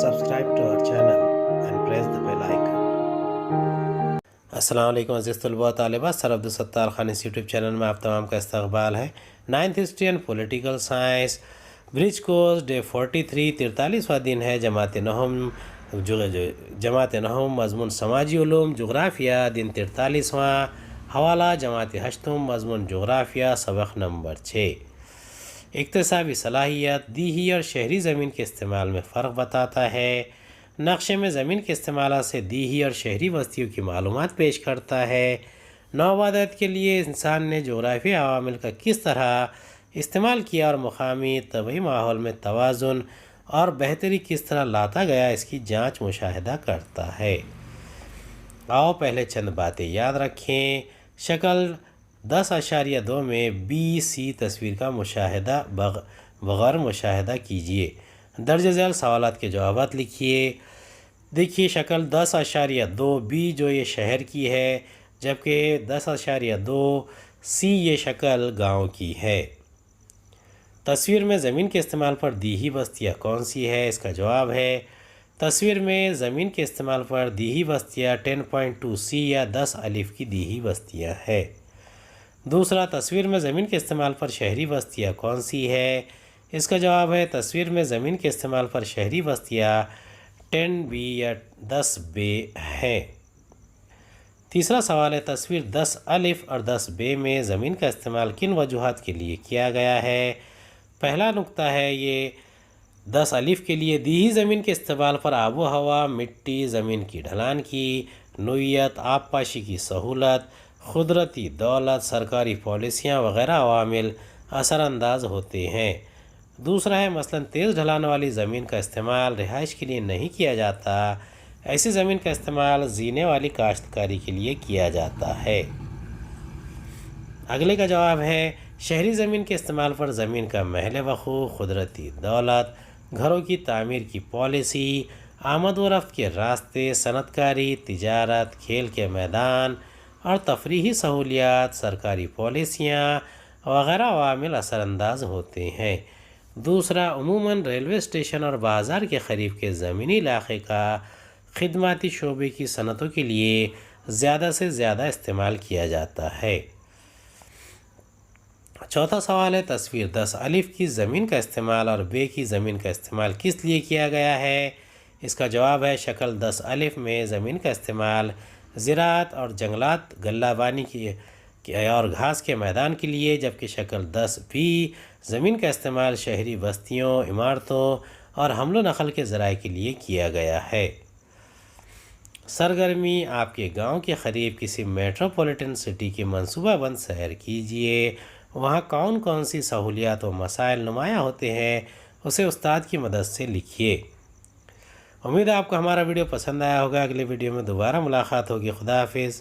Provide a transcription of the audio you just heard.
subscribe to our channel and press the bell icon. السلام علیکم عزیز طلباء طالبات، سر عبدالستار خان اس یوٹیوب چینل میں آپ تمام کا استقبال ہے۔ 9th history and political science bridge course day 43 43واں دن ہے۔ جماعت نہم مضمون سماجی علوم جغرافیہ دن 43واں، حوالہ جماعت ہشتم مضمون جغرافیہ سبق نمبر 6۔ اقتصابی صلاحیت دیہی اور شہری زمین کے استعمال میں فرق بتاتا ہے۔ نقشے میں زمین کے استعمالات سے دیہی اور شہری بستیوں کی معلومات پیش کرتا ہے۔ نوآبادیات کے لیے انسان نے جغرافیائی عوامل کا کس طرح استعمال کیا اور مقامی طبعی ماحول میں توازن اور بہتری کس طرح لاتا گیا، اس کی جانچ مشاہدہ کرتا ہے۔ آؤ پہلے چند باتیں یاد رکھیں۔ شکل 10.2 میں BC تصویر کا مشاہدہ بغیر مشاہدہ کیجیے۔ درج ذیل سوالات کے جوابات لکھیے۔ دیکھیے شکل 10.2 B جو یہ شہر کی ہے، جبکہ 10.2 C یہ شکل گاؤں کی ہے۔ تصویر میں زمین کے استعمال پر دیہی بستیاں کون سی ہے؟ اس کا جواب ہے تصویر میں زمین کے استعمال پر دیہی بستیاں 10.2 C یا 10 الف کی دیہی بستیاں ہے۔ دوسرا، تصویر میں زمین کے استعمال پر شہری بستیاں کون سی ہے؟ اس کا جواب ہے تصویر میں زمین کے استعمال پر شہری بستیاں 10B یا 10B ہیں۔ تیسرا سوال ہے تصویر 10 الف اور 10B میں زمین کا استعمال کن وجوہات کے لیے کیا گیا ہے؟ پہلا نقطہ ہے یہ 10 الف کے لیے دیہی زمین کے استعمال پر آب و ہوا، مٹی، زمین کی ڈھلان کی نوعیت، آبپاشی کی سہولت، قدرتی دولت، سرکاری پالیسیاں وغیرہ عوامل اثر انداز ہوتے ہیں۔ دوسرا ہے مثلاً تیز ڈھلان والی زمین کا استعمال رہائش کے لیے نہیں کیا جاتا، ایسی زمین کا استعمال زینے والی کاشتکاری کے لیے کیا جاتا ہے۔ اگلے کا جواب ہے شہری زمین کے استعمال پر زمین کا محل وقوع، قدرتی دولت، گھروں کی تعمیر کی پالیسی، آمد و رفت کے راستے، صنعت کاری، تجارت، کھیل کے میدان اور تفریحی سہولیات، سرکاری پالیسیاں وغیرہ عوامل اثر انداز ہوتے ہیں۔ دوسرا، عموماً ریلوے اسٹیشن اور بازار کے قریب کے زمینی علاقے کا خدماتی شعبے کی صنعتوں کے لیے زیادہ سے زیادہ استعمال کیا جاتا ہے۔ چوتھا سوال ہے تصویر 10 الف کی زمین کا استعمال اور B کی زمین کا استعمال کس لیے کیا گیا ہے؟ اس کا جواب ہے شکل 10 الف میں زمین کا استعمال زراعت اور جنگلات، غلہ بانی کی اور گھاس کے میدان کے لیے، جبکہ شکل 10B زمین کا استعمال شہری بستیوں، عمارتوں اور حمل و نقل کے ذرائع کے لیے کیا گیا ہے۔ سرگرمی، آپ کے گاؤں کے قریب کسی میٹروپولیٹن سٹی کی منصوبہ بند سیر کیجیے، وہاں کون کون سی سہولیات و مسائل نمایاں ہوتے ہیں اسے استاد کی مدد سے لکھیے۔ امید ہے آپ کو ہمارا ویڈیو پسند آیا ہوگا۔ اگلے ویڈیو میں دوبارہ ملاقات ہوگی۔ خدا حافظ۔